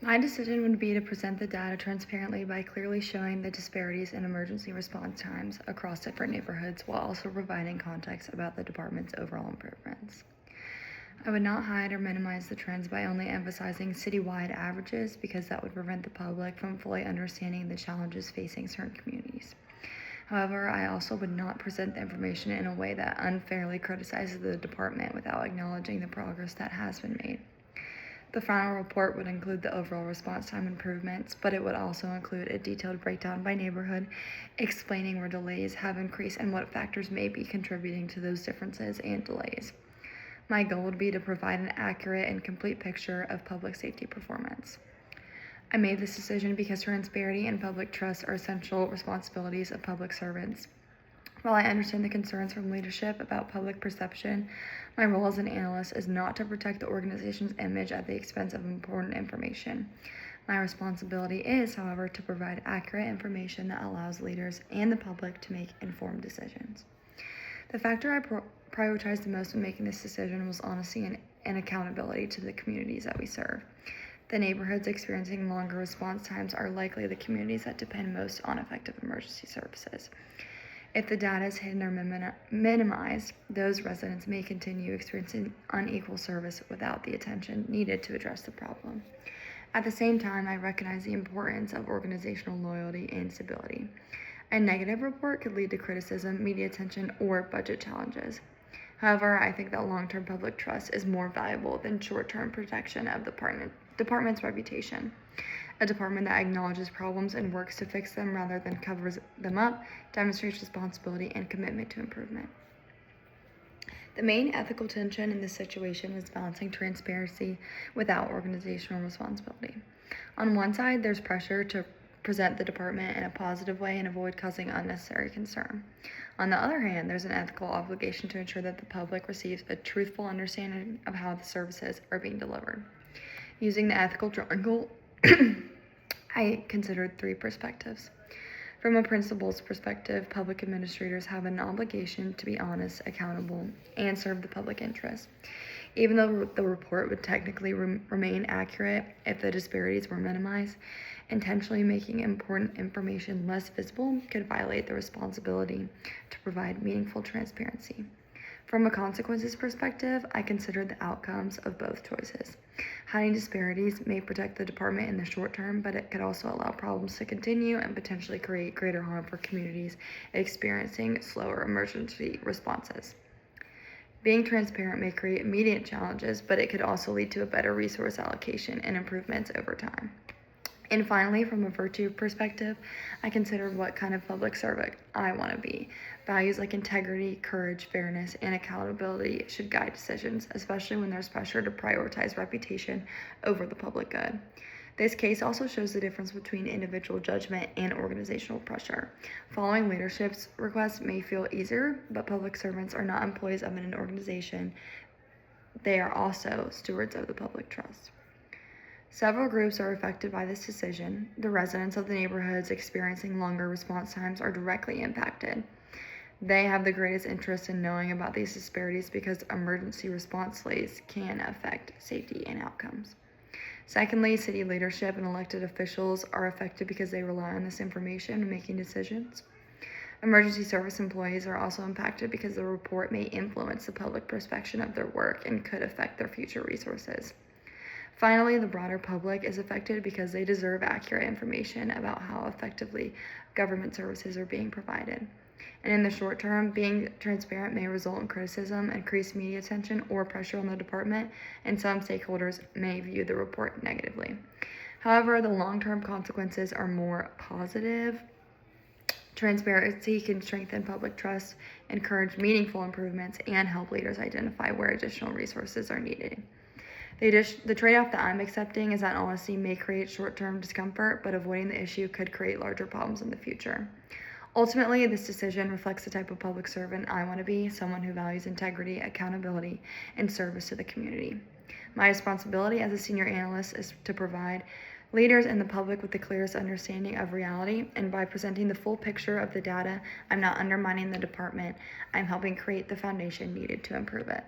My decision would be to present the data transparently by clearly showing the disparities in emergency response times across different neighborhoods while also providing context about the department's overall improvements. I would not hide or minimize the trends by only emphasizing citywide averages because that would prevent the public from fully understanding the challenges facing certain communities. However, I also would not present the information in a way that unfairly criticizes the department without acknowledging the progress that has been made. The final report would include the overall response time improvements, but it would also include a detailed breakdown by neighborhood, explaining where delays have increased and what factors may be contributing to those differences and delays. My goal would be to provide an accurate and complete picture of public safety performance. I made this decision because transparency and public trust are essential responsibilities of public servants. While I understand the concerns from leadership about public perception, my role as an analyst is not to protect the organization's image at the expense of important information. My responsibility is, however, to provide accurate information that allows leaders and the public to make informed decisions. The factor I prioritized the most in making this decision was honesty and accountability to the communities that we serve. The neighborhoods experiencing longer response times are likely the communities that depend most on effective emergency services. If the data is hidden or minimized, those residents may continue experiencing unequal service without the attention needed to address the problem. At the same time, I recognize the importance of organizational loyalty and stability. A negative report could lead to criticism, media attention, or budget challenges. However, I think that long-term public trust is more valuable than short-term protection of the department's reputation. A department that acknowledges problems and works to fix them rather than covers them up demonstrates responsibility and commitment to improvement. The main ethical tension in this situation is balancing transparency without organizational responsibility. On one side, there's pressure to present the department in a positive way and avoid causing unnecessary concern. On the other hand, there's an ethical obligation to ensure that the public receives a truthful understanding of how the services are being delivered. Using the ethical triangle, I considered three perspectives. From a principal's perspective, public administrators have an obligation to be honest, accountable, and serve the public interest. Even though the report would technically remain accurate if the disparities were minimized, intentionally making important information less visible could violate the responsibility to provide meaningful transparency. From a consequences perspective, I considered the outcomes of both choices. Hiding disparities may protect the department in the short term, but it could also allow problems to continue and potentially create greater harm for communities experiencing slower emergency responses. Being transparent may create immediate challenges, but it could also lead to a better resource allocation and improvements over time. And finally, from a virtue perspective, I considered what kind of public servant I want to be. Values like integrity, courage, fairness, and accountability should guide decisions, especially when there's pressure to prioritize reputation over the public good. This case also shows the difference between individual judgment and organizational pressure. Following leadership's requests may feel easier, but public servants are not employees of an organization. They are also stewards of the public trust. Several groups are affected by this decision. The residents of the neighborhoods experiencing longer response times are directly impacted. They have the greatest interest in knowing about these disparities because emergency response delays can affect safety and outcomes. Secondly, city leadership and elected officials are affected because they rely on this information when making decisions. Emergency service employees are also impacted because the report may influence the public perception of their work and could affect their future resources. Finally, the broader public is affected because they deserve accurate information about how effectively government services are being provided. And in the short term, being transparent may result in criticism, increased media attention, or pressure on the department, and some stakeholders may view the report negatively. However, the long-term consequences are more positive. Transparency can strengthen public trust, encourage meaningful improvements, and help leaders identify where additional resources are needed. The trade-off that I'm accepting is that honesty may create short-term discomfort, but avoiding the issue could create larger problems in the future. Ultimately, this decision reflects the type of public servant I want to be, someone who values integrity, accountability, and service to the community. My responsibility as a senior analyst is to provide leaders and the public with the clearest understanding of reality, and by presenting the full picture of the data, I'm not undermining the department, I'm helping create the foundation needed to improve it.